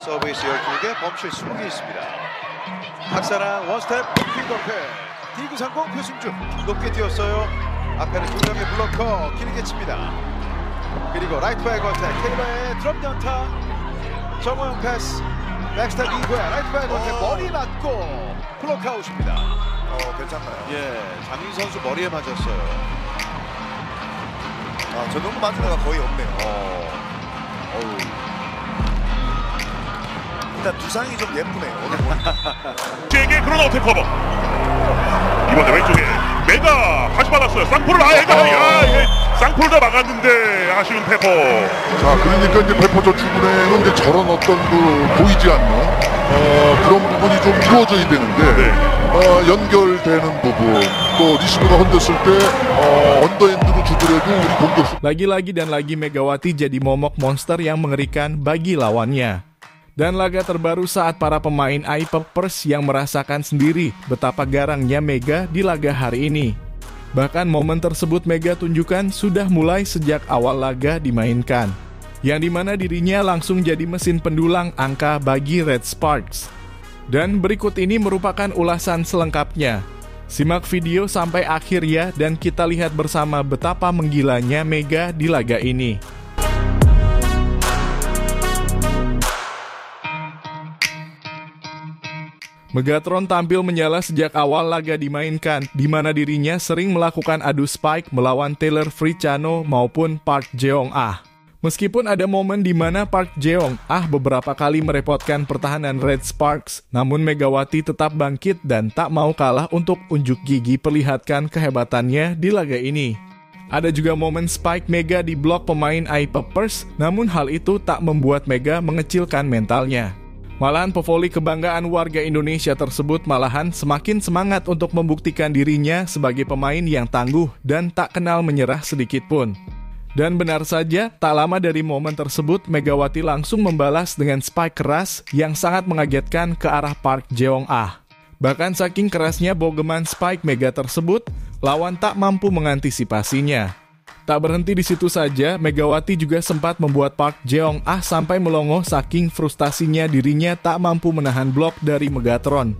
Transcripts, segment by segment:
서브에이스 12개, 범실 20개 있습니다. 박사랑 원스텝 퀵어패 D930 표승준 높게 뛰었어요. 앞에는 두 명의 블로커 길게 칩니다. 그리고 라이트 바이 어택 테이버의 드럼 연타 정호영 패스 백스텝 이후에 라이트 바이 어택 머리 맞고 블록아웃입니다. 괜찮나요? 예, 장인 선수 머리에 맞았어요. 저 정도 맞은 애가 거의 없네요. 일단 두상이 좀 예쁘네요. 오늘 보니까. 제게 그러나 어택 커버. 이번에 왼쪽에 메가 다시 받았어요. 쌍포를 쌍포를 다 막았는데 아쉬운 페퍼. 자, 그러니까 이제 페퍼저 주변에는 이제 저런 어떤 보이지 않는 그런 부분이 좀 이루어져야 되는데 연결되는 부분 또 리시브가 흔들었을 때 언더핸드로 주더라도 우리 공격수 Lagi-lagi dan lagi Megawati jadi momok monster yang mengerikan bagi lawannya. Dan laga terbaru saat para pemain iPuppers yang merasakan sendiri betapa garangnya Mega di laga hari ini. Bahkan momen tersebut Mega tunjukkan sudah mulai sejak awal laga dimainkan, yang dimana dirinya langsung jadi mesin pendulang angka bagi Red Sparks. Dan berikut ini merupakan ulasan selengkapnya. Simak video sampai akhir ya, dan kita lihat bersama betapa menggilanya Mega di laga ini. Megatron tampil menyala sejak awal laga dimainkan, di mana dirinya sering melakukan adu spike melawan Taylor Friciano maupun Park Jeong-ah. Meskipun ada momen di mana Park Jeong-ah beberapa kali merepotkan pertahanan Red Sparks, namun Megawati tetap bangkit dan tak mau kalah untuk unjuk gigi perlihatkan kehebatannya di laga ini. Ada juga momen spike Mega di blok pemain iPuppers, namun hal itu tak membuat Mega mengecilkan mentalnya. Malahan pevoli kebanggaan warga Indonesia tersebut malahan semakin semangat untuk membuktikan dirinya sebagai pemain yang tangguh dan tak kenal menyerah sedikit pun. Dan benar saja, tak lama dari momen tersebut, Megawati langsung membalas dengan spike keras yang sangat mengagetkan ke arah Park Jeong-ah. Bahkan saking kerasnya bogeman spike Mega tersebut, lawan tak mampu mengantisipasinya. Tak berhenti di situ saja, Megawati juga sempat membuat Park Jeong-ah sampai melongo saking frustasinya dirinya tak mampu menahan blok dari Megatron.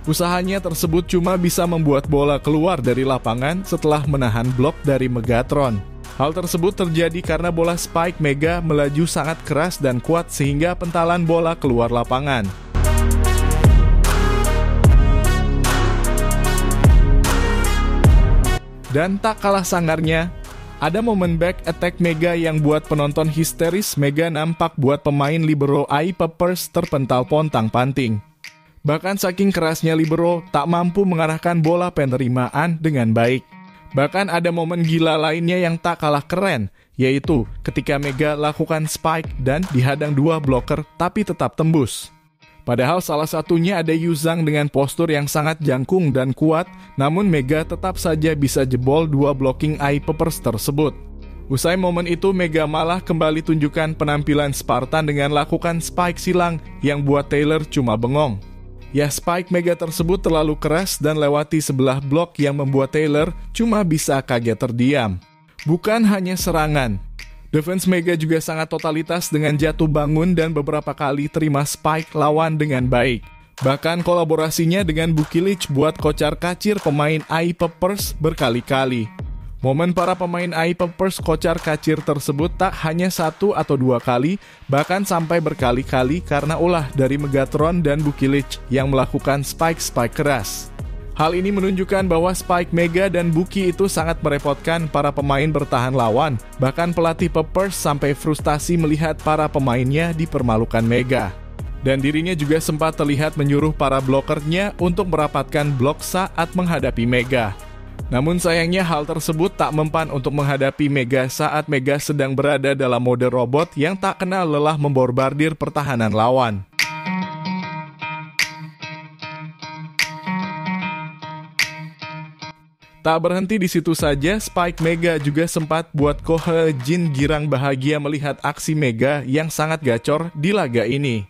Usahanya tersebut cuma bisa membuat bola keluar dari lapangan setelah menahan blok dari Megatron. Hal tersebut terjadi karena bola spike Mega melaju sangat keras dan kuat sehingga pentalan bola keluar lapangan. Dan tak kalah sangarnya, ada momen back attack Mega yang buat penonton histeris. Mega nampak buat pemain libero iPuppers terpental pontang-panting. Bahkan saking kerasnya libero tak mampu mengarahkan bola penerimaan dengan baik. Bahkan ada momen gila lainnya yang tak kalah keren, yaitu ketika Mega lakukan spike dan dihadang dua blocker tapi tetap tembus. Padahal salah satunya ada Yuzang dengan postur yang sangat jangkung dan kuat, namun Mega tetap saja bisa jebol dua blocking iPuppers tersebut. Usai momen itu, Mega malah kembali tunjukkan penampilan Spartan dengan lakukan spike silang yang buat Taylor cuma bengong. Ya, spike Mega tersebut terlalu keras dan lewati sebelah blok yang membuat Taylor cuma bisa kaget terdiam. Bukan hanya serangan, defense Mega juga sangat totalitas dengan jatuh bangun dan beberapa kali terima spike lawan dengan baik. Bahkan kolaborasinya dengan Bukilic buat kocar-kacir pemain iPuppers berkali-kali. Momen para pemain iPuppers kocar-kacir tersebut tak hanya satu atau dua kali, bahkan sampai berkali-kali karena ulah dari Megatron dan Bukilic yang melakukan spike-spike keras. Hal ini menunjukkan bahwa spike Mega dan Buki itu sangat merepotkan para pemain bertahan lawan. Bahkan pelatih Puppers sampai frustasi melihat para pemainnya dipermalukan Mega. Dan dirinya juga sempat terlihat menyuruh para blokernya untuk merapatkan blok saat menghadapi Mega. Namun sayangnya hal tersebut tak mempan untuk menghadapi Mega saat Mega sedang berada dalam mode robot yang tak kenal lelah memborbardir pertahanan lawan. Tak berhenti di situ saja, spike Mega juga sempat buat Ko He-jin girang bahagia melihat aksi Mega yang sangat gacor di laga ini.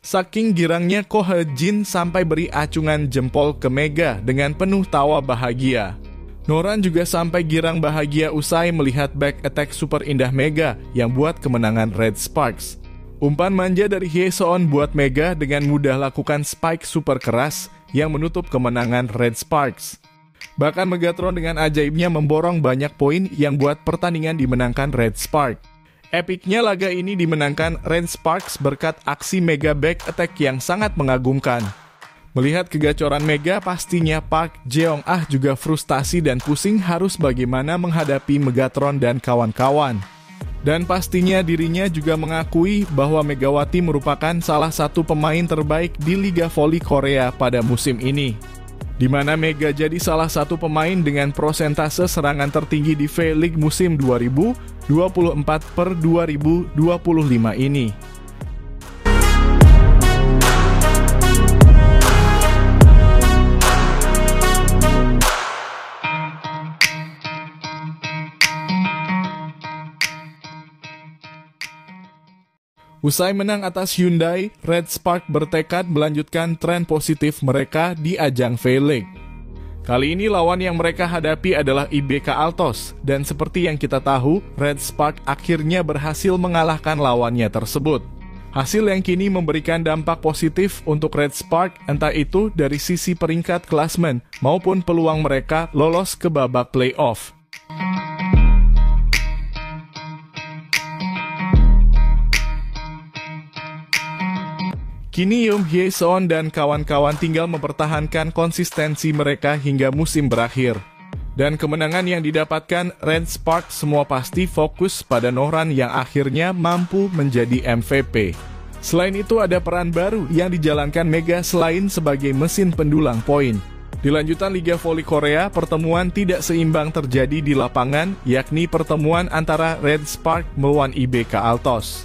Saking girangnya, Ko He-jin sampai beri acungan jempol ke Mega dengan penuh tawa bahagia. Noran juga sampai girang bahagia usai melihat back attack super indah Mega yang buat kemenangan Red Sparks. Umpan manja dari Hyeseon buat Mega dengan mudah lakukan spike super keras yang menutup kemenangan Red Sparks. Bahkan Megatron dengan ajaibnya memborong banyak poin yang buat pertandingan dimenangkan Red Spark. Epicnya laga ini dimenangkan Red Sparks berkat aksi Mega Back Attack yang sangat mengagumkan. Melihat kegacoran Mega, pastinya Park Jeong-ah juga frustasi dan pusing harus bagaimana menghadapi Megatron dan kawan-kawan. Dan pastinya dirinya juga mengakui bahwa Megawati merupakan salah satu pemain terbaik di Liga Voli Korea pada musim ini, di mana Mega jadi salah satu pemain dengan prosentase serangan tertinggi di V-League musim 2024/2025 ini. Usai menang atas Hyundai, Red Spark bertekad melanjutkan tren positif mereka di ajang V-League. Kali ini lawan yang mereka hadapi adalah IBK Altos, dan seperti yang kita tahu, Red Spark akhirnya berhasil mengalahkan lawannya tersebut. Hasil yang kini memberikan dampak positif untuk Red Spark, entah itu dari sisi peringkat klasmen maupun peluang mereka lolos ke babak playoff. Kini Yoon Hye-seon dan kawan-kawan tinggal mempertahankan konsistensi mereka hingga musim berakhir. Dan kemenangan yang didapatkan Red Spark semua pasti fokus pada Nohran yang akhirnya mampu menjadi MVP. Selain itu ada peran baru yang dijalankan Mega selain sebagai mesin pendulang poin. Di lanjutan Liga Voli Korea, pertemuan tidak seimbang terjadi di lapangan, yakni pertemuan antara Red Spark melawan IBK Altos.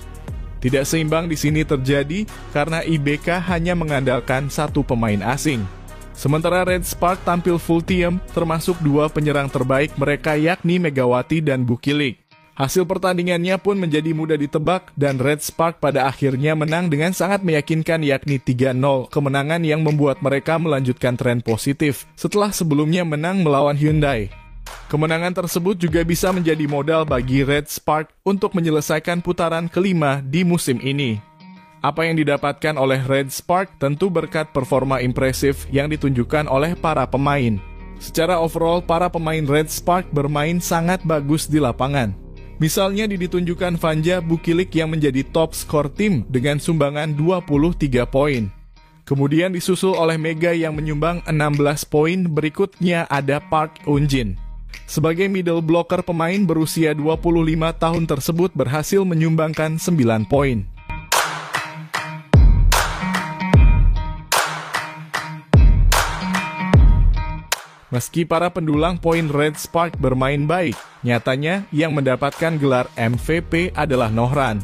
Tidak seimbang di sini terjadi karena IBK hanya mengandalkan satu pemain asing. Sementara Red Spark tampil full team, termasuk dua penyerang terbaik mereka yakni Megawati dan Bukilik. Hasil pertandingannya pun menjadi mudah ditebak dan Red Spark pada akhirnya menang dengan sangat meyakinkan yakni 3-0, kemenangan yang membuat mereka melanjutkan tren positif setelah sebelumnya menang melawan Hyundai. Kemenangan tersebut juga bisa menjadi modal bagi Red Spark untuk menyelesaikan putaran kelima di musim ini. Apa yang didapatkan oleh Red Spark tentu berkat performa impresif yang ditunjukkan oleh para pemain. Secara overall, para pemain Red Spark bermain sangat bagus di lapangan. Misalnya ditunjukkan Vanja Bukilik yang menjadi top skor tim dengan sumbangan 23 poin. Kemudian disusul oleh Mega yang menyumbang 16 poin, berikutnya ada Park Eun-jin. Sebagai middle blocker, pemain berusia 25 tahun tersebut berhasil menyumbangkan 9 poin. Meski para pendulang poin Red Spark bermain baik, nyatanya yang mendapatkan gelar MVP adalah Nohran.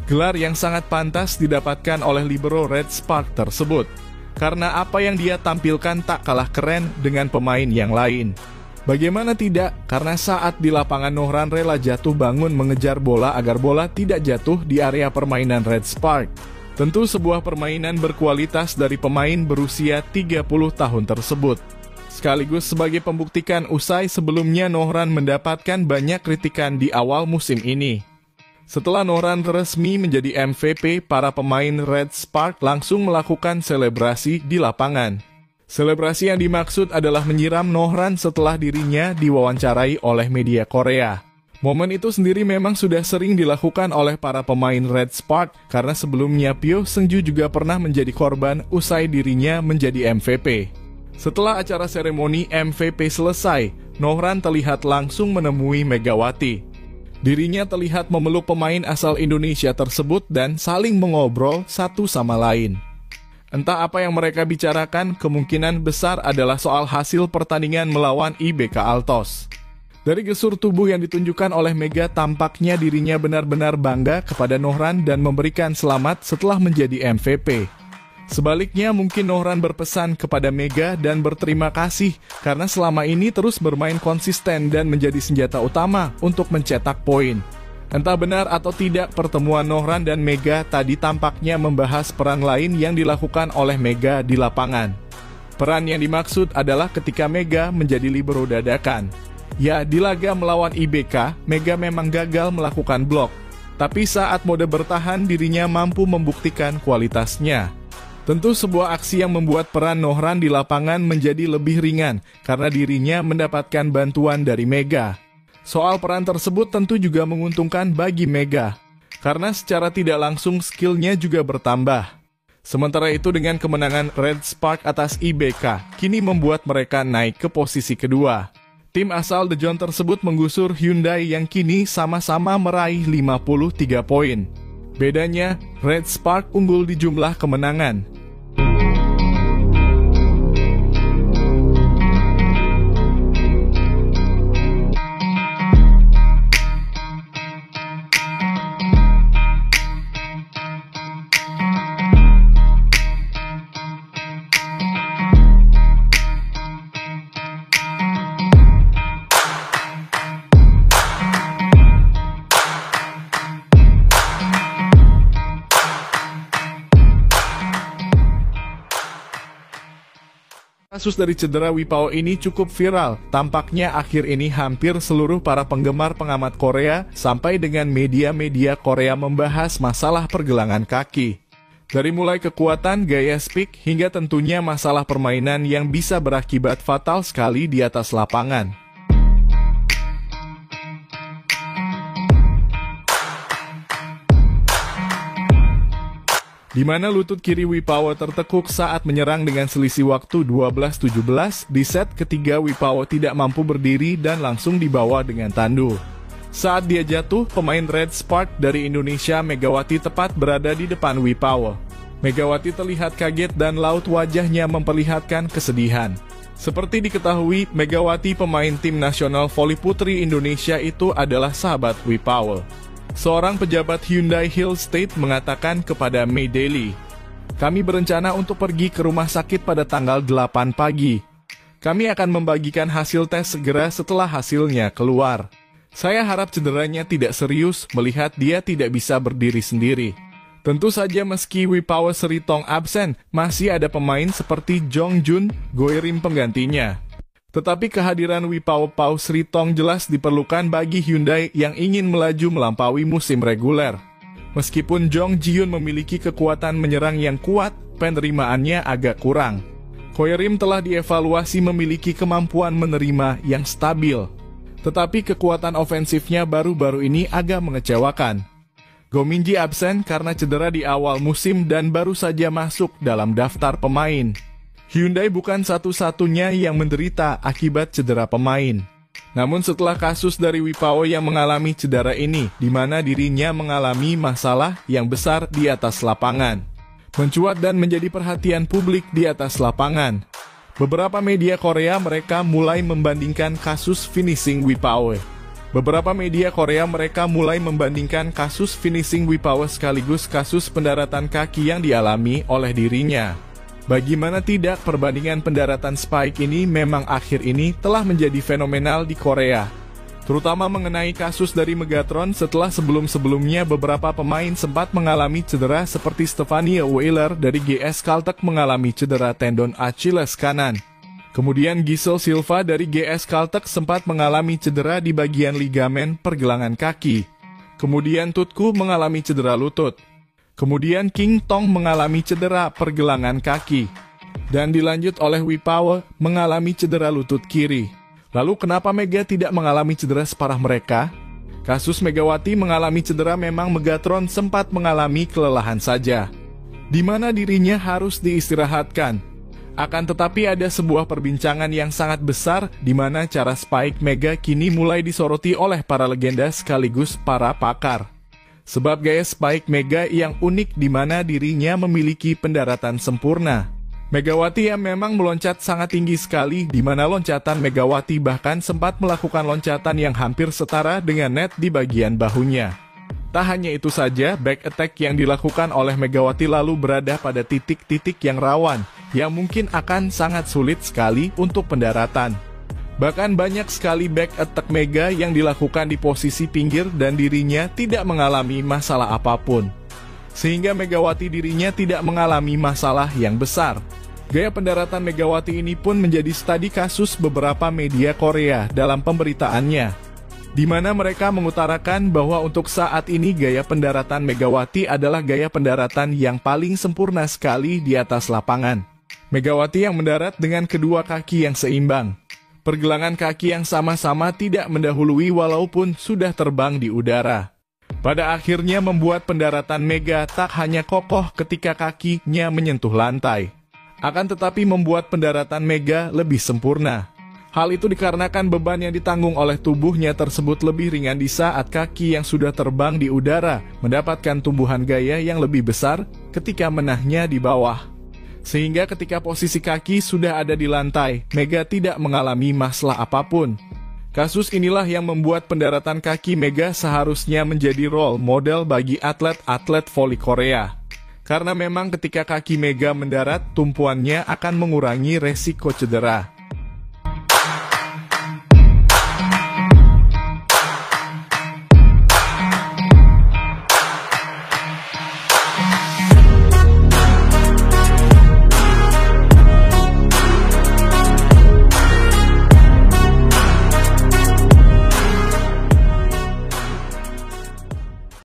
Gelar yang sangat pantas didapatkan oleh libero Red Spark tersebut, karena apa yang dia tampilkan tak kalah keren dengan pemain yang lain. Bagaimana tidak, karena saat di lapangan Nohran rela jatuh bangun mengejar bola agar bola tidak jatuh di area permainan Red Spark. Tentu sebuah permainan berkualitas dari pemain berusia 30 tahun tersebut. Sekaligus sebagai pembuktikan usai sebelumnya Nohran mendapatkan banyak kritikan di awal musim ini. Setelah Nohran resmi menjadi MVP, para pemain Red Spark langsung melakukan selebrasi di lapangan. Selebrasi yang dimaksud adalah menyiram Nohran setelah dirinya diwawancarai oleh media Korea. Momen itu sendiri memang sudah sering dilakukan oleh para pemain Red Spark karena sebelumnya Pyo Seung-ju juga pernah menjadi korban usai dirinya menjadi MVP. Setelah acara seremoni MVP selesai, Nohran terlihat langsung menemui Megawati. Dirinya terlihat memeluk pemain asal Indonesia tersebut dan saling mengobrol satu sama lain. Entah apa yang mereka bicarakan, kemungkinan besar adalah soal hasil pertandingan melawan IBK Altos. Dari gestur tubuh yang ditunjukkan oleh Mega, tampaknya dirinya benar-benar bangga kepada Nohran dan memberikan selamat setelah menjadi MVP. Sebaliknya, mungkin Nohran berpesan kepada Mega dan berterima kasih karena selama ini terus bermain konsisten dan menjadi senjata utama untuk mencetak poin. Entah benar atau tidak, pertemuan Nohran dan Mega tadi tampaknya membahas peran lain yang dilakukan oleh Mega di lapangan. Peran yang dimaksud adalah ketika Mega menjadi libero dadakan. Ya, di laga melawan IBK, Mega memang gagal melakukan blok. Tapi saat mode bertahan, dirinya mampu membuktikan kualitasnya. Tentu sebuah aksi yang membuat peran Nohran di lapangan menjadi lebih ringan karena dirinya mendapatkan bantuan dari Mega. Soal peran tersebut tentu juga menguntungkan bagi Mega, karena secara tidak langsung skillnya juga bertambah. Sementara itu dengan kemenangan Red Spark atas IBK, kini membuat mereka naik ke posisi kedua. Tim asal The John tersebut menggusur Hyundai yang kini sama-sama meraih 53 poin. Bedanya, Red Spark unggul di jumlah kemenangan. Kasus dari cedera Wipao ini cukup viral. Tampaknya akhir ini hampir seluruh para penggemar pengamat Korea sampai dengan media-media Korea membahas masalah pergelangan kaki. Dari mulai kekuatan, gaya speak, hingga tentunya masalah permainan yang bisa berakibat fatal sekali di atas lapangan. Di mana lutut kiri Wipao tertekuk saat menyerang dengan selisih waktu 12-17, di set ketiga Wipao tidak mampu berdiri dan langsung dibawa dengan tandu. Saat dia jatuh, pemain Red Spark dari Indonesia Megawati tepat berada di depan Wipao. Megawati terlihat kaget dan laut wajahnya memperlihatkan kesedihan. Seperti diketahui, Megawati pemain tim nasional voli putri Indonesia itu adalah sahabat Wipao. Seorang pejabat Hyundai Hill State mengatakan kepada May Daily, "Kami berencana untuk pergi ke rumah sakit pada tanggal 8 pagi. Kami akan membagikan hasil tes segera setelah hasilnya keluar. Saya harap cederanya tidak serius melihat dia tidak bisa berdiri sendiri." Tentu saja meski Wipao Sritong absen, masih ada pemain seperti Jong Jun, Goirim penggantinya. Tetapi kehadiran Wipao Sritong jelas diperlukan bagi Hyundai yang ingin melaju melampaui musim reguler. Meskipun Jong Ji-hyun memiliki kekuatan menyerang yang kuat, penerimaannya agak kurang. Goirim telah dievaluasi memiliki kemampuan menerima yang stabil. Tetapi kekuatan ofensifnya baru-baru ini agak mengecewakan. Go Min-ji absen karena cedera di awal musim dan baru saja masuk dalam daftar pemain. Hyundai bukan satu-satunya yang menderita akibat cedera pemain. Namun setelah kasus dari Wipao yang mengalami cedera ini, di mana dirinya mengalami masalah yang besar di atas lapangan, mencuat dan menjadi perhatian publik di atas lapangan. Beberapa media Korea mereka mulai membandingkan kasus finishing Wipao. Sekaligus kasus pendaratan kaki yang dialami oleh dirinya. Bagaimana tidak, perbandingan pendaratan Spike ini memang akhir ini telah menjadi fenomenal di Korea. Terutama mengenai kasus dari Megatron setelah sebelum-sebelumnya beberapa pemain sempat mengalami cedera seperti Stefania Wheeler dari GS Caltech mengalami cedera tendon Achilles kanan. Kemudian Gisel Silva dari GS Caltech sempat mengalami cedera di bagian ligamen pergelangan kaki. Kemudian Tutku mengalami cedera lutut. Kemudian King Tong mengalami cedera pergelangan kaki. Dan dilanjut oleh Wipao mengalami cedera lutut kiri. Lalu kenapa Mega tidak mengalami cedera separah mereka? Kasus Megawati mengalami cedera memang Megatron sempat mengalami kelelahan saja, di mana dirinya harus diistirahatkan. Akan tetapi ada sebuah perbincangan yang sangat besar di mana cara Spike Mega kini mulai disoroti oleh para legenda sekaligus para pakar. Sebab gaya Spike Mega yang unik di mana dirinya memiliki pendaratan sempurna. Megawati yang memang meloncat sangat tinggi sekali, di mana loncatan Megawati bahkan sempat melakukan loncatan yang hampir setara dengan net di bagian bahunya. Tak hanya itu saja, back attack yang dilakukan oleh Megawati lalu berada pada titik-titik yang rawan, yang mungkin akan sangat sulit sekali untuk pendaratan. Bahkan banyak sekali back attack Mega yang dilakukan di posisi pinggir dan dirinya tidak mengalami masalah apapun. Sehingga Megawati dirinya tidak mengalami masalah yang besar. Gaya pendaratan Megawati ini pun menjadi studi kasus beberapa media Korea dalam pemberitaannya. di mana mereka mengutarakan bahwa untuk saat ini gaya pendaratan Megawati adalah gaya pendaratan yang paling sempurna sekali di atas lapangan. Megawati yang mendarat dengan kedua kaki yang seimbang. Pergelangan kaki yang sama-sama tidak mendahului walaupun sudah terbang di udara. Pada akhirnya membuat pendaratan Mega tak hanya kokoh ketika kakinya menyentuh lantai, akan tetapi membuat pendaratan Mega lebih sempurna. Hal itu dikarenakan beban yang ditanggung oleh tubuhnya tersebut lebih ringan di saat kaki yang sudah terbang di udara mendapatkan tumbuhan gaya yang lebih besar ketika menahnya di bawah. Sehingga ketika posisi kaki sudah ada di lantai, Mega tidak mengalami masalah apapun. Kasus inilah yang membuat pendaratan kaki Mega seharusnya menjadi role model bagi atlet-atlet voli Korea. Karena memang ketika kaki Mega mendarat, tumpuannya akan mengurangi resiko cedera.